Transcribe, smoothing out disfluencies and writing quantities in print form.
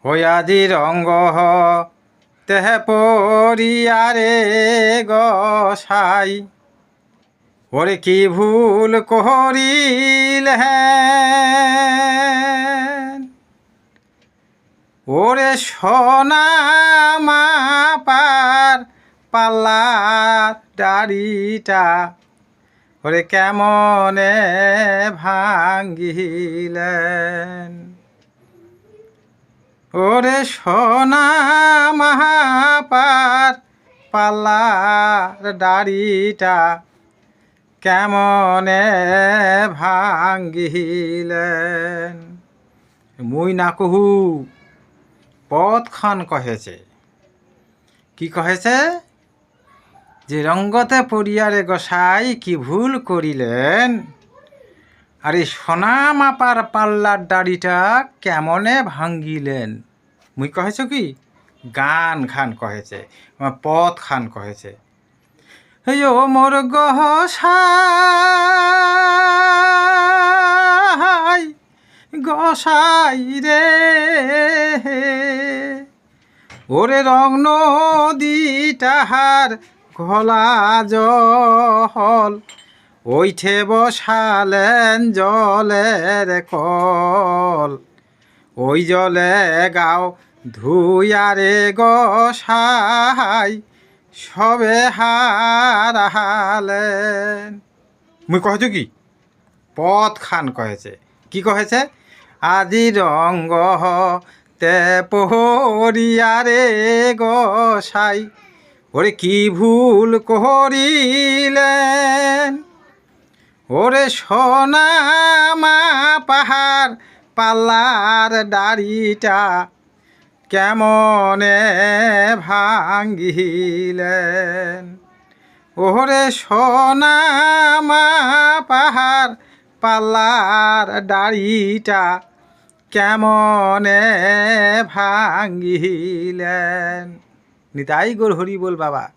হয়াদি রঙ্গ তেহ পরিয়ারে গসাই ওরে কি ভুল করিলেন ওরে সোনা মাপার পাল্লার দাড়িটা ওরে কেমনে ভাঙ্গিলেন ওরে সোনা মাপার পাল্লার দাড়িটা কেমনে ভাঙ্গিলেন মুই না কহু পথখান কহেছে কি কহেছে যে রঙ্গতে পড়িয়ারে গোসাই কি ভুল করিলেন আর এই সোনা মাপার পাল্লার দাড়িটা কেমনে ভাঙ্গিলেন মুই কহেছ কি গান খান কহেছে পথ খান কহেছে ও মোর গোসাই গোসাই রে ওরে রং নদী তাহার ঘোলা জল ওইঠে বসালেন জলের কল ওই জলে গাও ধুয়ারে গোসাই সবে হারালেন মুই কহেছ কি পথ খান কহেছে কি কহেছে আজি রঙ্গ তে পহরিয়ারে গোসাই ওরে কি ভুল করিলেন ওরে সোনা মা পাহাড় পাল্লার দাড়িটা কেমনে ভাঙ্গিলেন ওরে সোনা মা পাহাড় পাল্লার দাড়িটা কেমনে ভাঙ্গিলেন নিতাই গৌর হরি বল বাবা।